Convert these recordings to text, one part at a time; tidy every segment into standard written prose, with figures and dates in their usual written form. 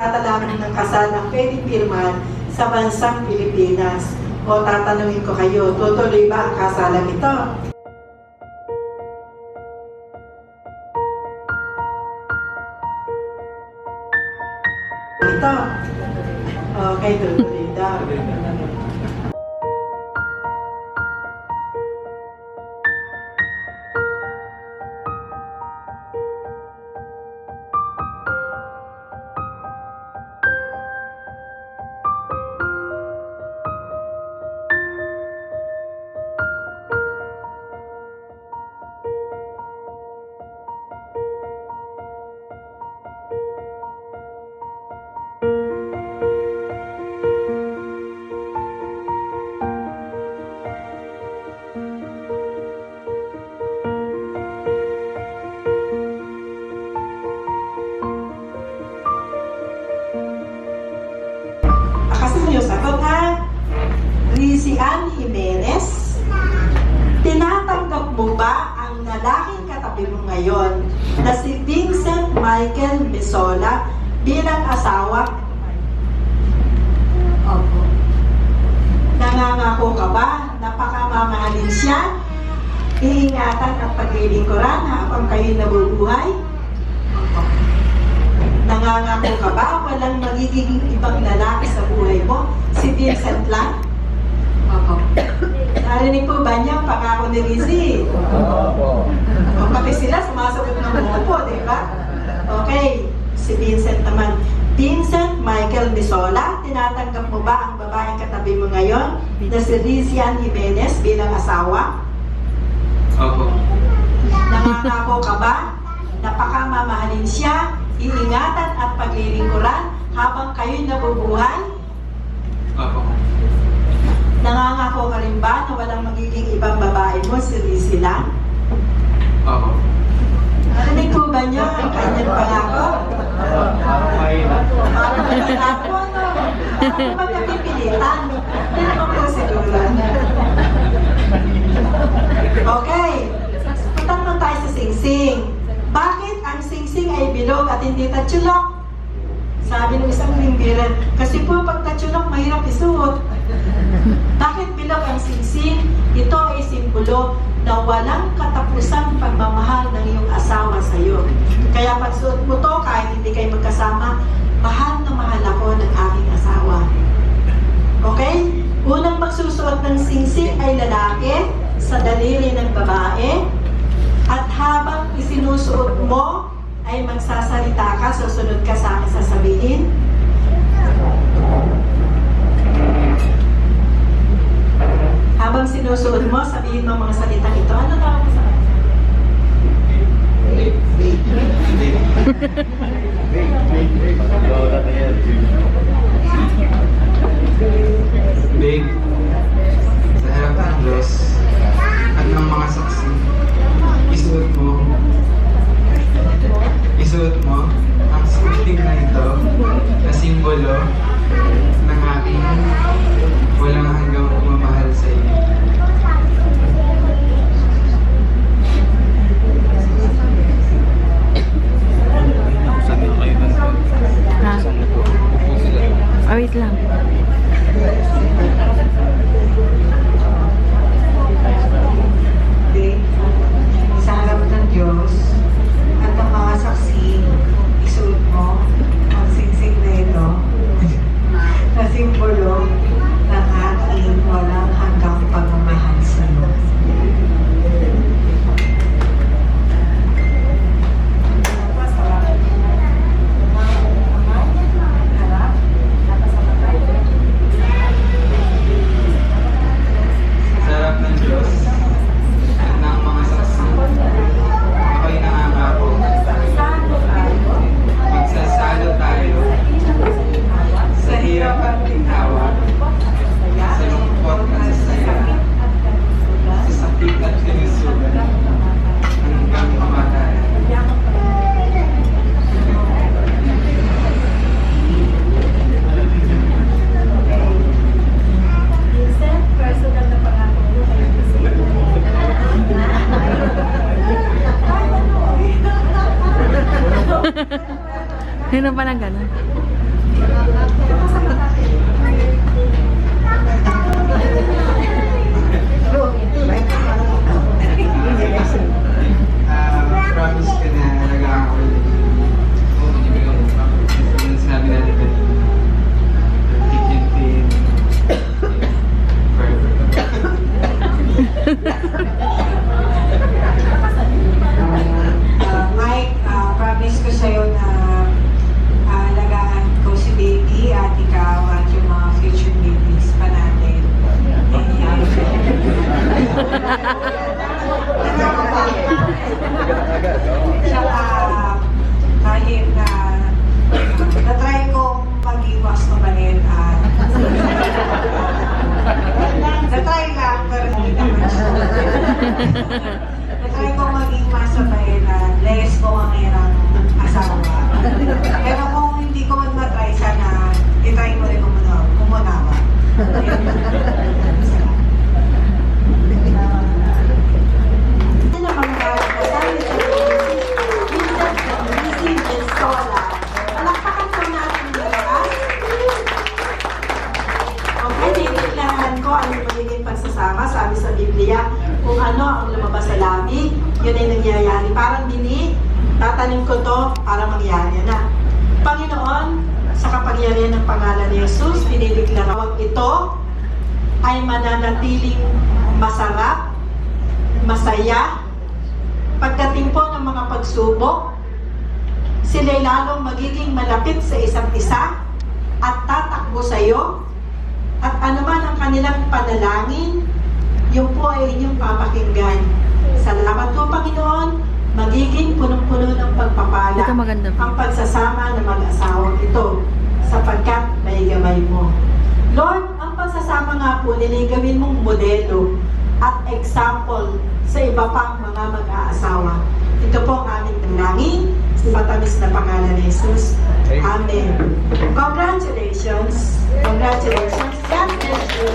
Tatalaman ng kasal ang pwedeng pirmahan sa bansang Pilipinas. O tatanungin ko kayo, tutuloy ba ang kasalan ito? Ito. Okay, tutuloy daw. Yung sagot ha, Rizzy Ann Jimenez, tinatanggap mo ba ang lalaking katabi mo ngayon na si Vincent Michael Mesola bilang asawa? Opo. Nangangako ka ba na pakamamahalin siya, iingatan at paglilingkuran habang kayo nabubuhay? Opo. Nangangako ka ba walang magiging ibang lalaki sa buhay mo? Si Vincent lang? Opo. Narinig po ba niya ang pangako ni Rizzy? Opo. O pati sila sumasagot ng opo, di ba? Okay, si Vincent naman. Vincent Michael Mesola, tinatanggap mo ba ang babaeng katabi mo ngayon na si Rizzy Ann Jimenez bilang asawa? Opo. Nangangako ka ba na pakamamahalin siya, iingatan at paglilingkuran habang kayo'y nabubuhay? Opo. Nangangako ka rin ba na walang magiging ibang babae mo si Rizzy lang? Opo. Narinig po ba niyo ang kanyang pangako? Parang mahirap. Parang pangako, no? Parang ba napipilitan? Hindi naman po siguro. Okay. Punta naman tayo sa singsing. Bakit ang singsing ay bilog at hindi tatsulok? Sabi ng isang limbiran, kasi po pag tatsulok, mahirap isuot. Bakit bilog ang singsing? Ito ay simbolo na walang katapusang pagmamahal ng iyong asawa sa iyo. Kaya pag suot mo to, kahit hindi kayo magkasama, mahal na mahal ako ng aking asawa. Okay? Unang magsusuot ng singsing ay lalaki sa daliri ng babae. At habang isinusuot mo, ay magsasalita ka, susunod ka sa akin sasabihin. Habang sinusuot mo, sabihin mo mga salitang ito. Ano tawag mo sa akin? Big, sa harap ng Diyos at ng mga saksi, isuot mo ang singsing na ito na simbolo ng aking walang hanggang pagmamahal sa iyo. Ha? Wait lang. Okay? Sa harap ng Diyos at ng mga saksi, isuot mo ang singsing na ito na simbolo ng aking walang hanggang pagmamahal sa iyo. Sa harap ng Diyos at ng mga saksi, ako'y nangangako. Magsasalo tayo sa hirap at ginhawa, sa lungkot at sa saya, sa sakit at kalusugan, hanggang kamatayan. Vincent, personal na pangako mo kay Sino pa na gano'n? Kitain mo rin kumuna ba? Ano naman mga kasali sa Vincent Luisi Mensola. Palakpakan po natin malakas. Okay, tinitignan ko ano yung magiging pagsasama. Sabi sa Biblia, kung ano ang lumabas sa labi, yun ay nangyayari. Parang bini, tatanim ko to para mangyari na. Panginoon, sa kapangyarihan ng pangalan ni Jesus, pinideklara ito ay mananatiling masarap, masaya. Pagdating po ng mga pagsubok, sila'y lalong magiging malapit sa isa't isa at tatakbo sa iyo. At anuman ang kanilang panalangin, yun po ay inyong papakinggan. Salamat po, Panginoon. Magiging punong-puno ng pagpapala Ito maganda po. ang pagsasama ng mag-asawang ito sapagkat may gamay mo. Lord, ang pagsasama nga po nila gawin mong modelo at example sa iba pang mga mag-aasawa. Ito po ang aming dalangin sa matamis na pangalan ni Jesus. Amen. Congratulations. Congratulations. God bless you.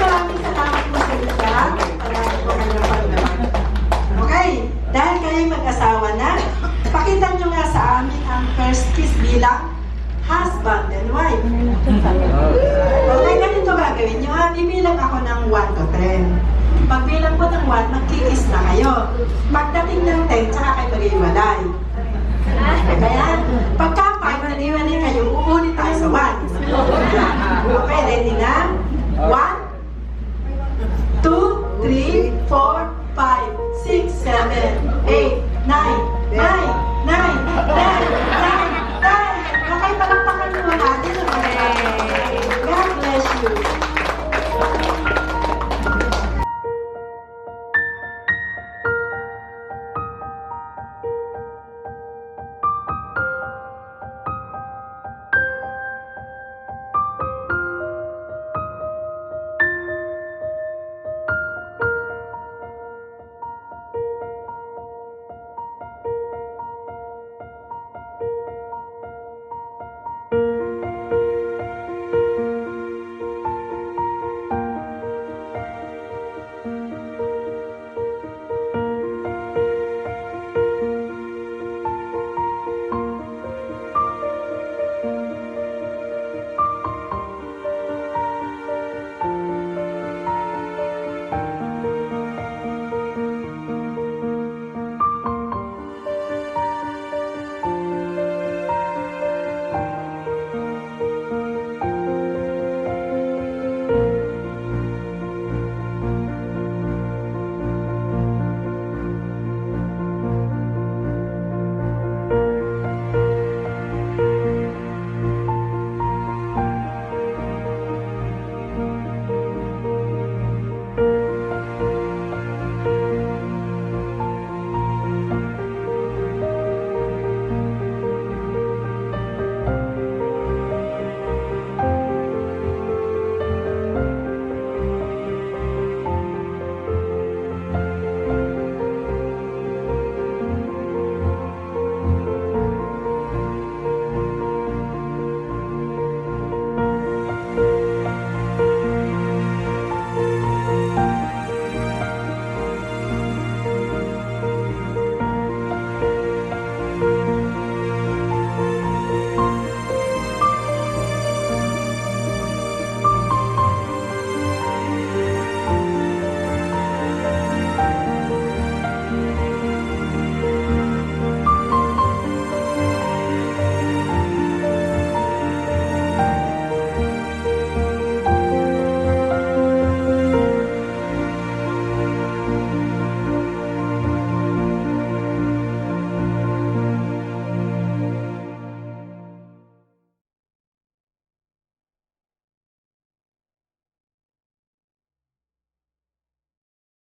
Maraming salamat po sa inyo lahat. Maraming po kayong pagdaman. Okay, dahil kayo'y mag-asawa na, pakita nyo nga sa amin ang first kiss bilang husband and wife. Okay, ganito gagawin nyo ha. Bibilang ako ng 1 to 10. Pagbilang po ng 1, magkikiss na kayo. Pagdating ng 10, tsaka kayo mag-iwalay. Kaya, pagka 5, naniwalay kayong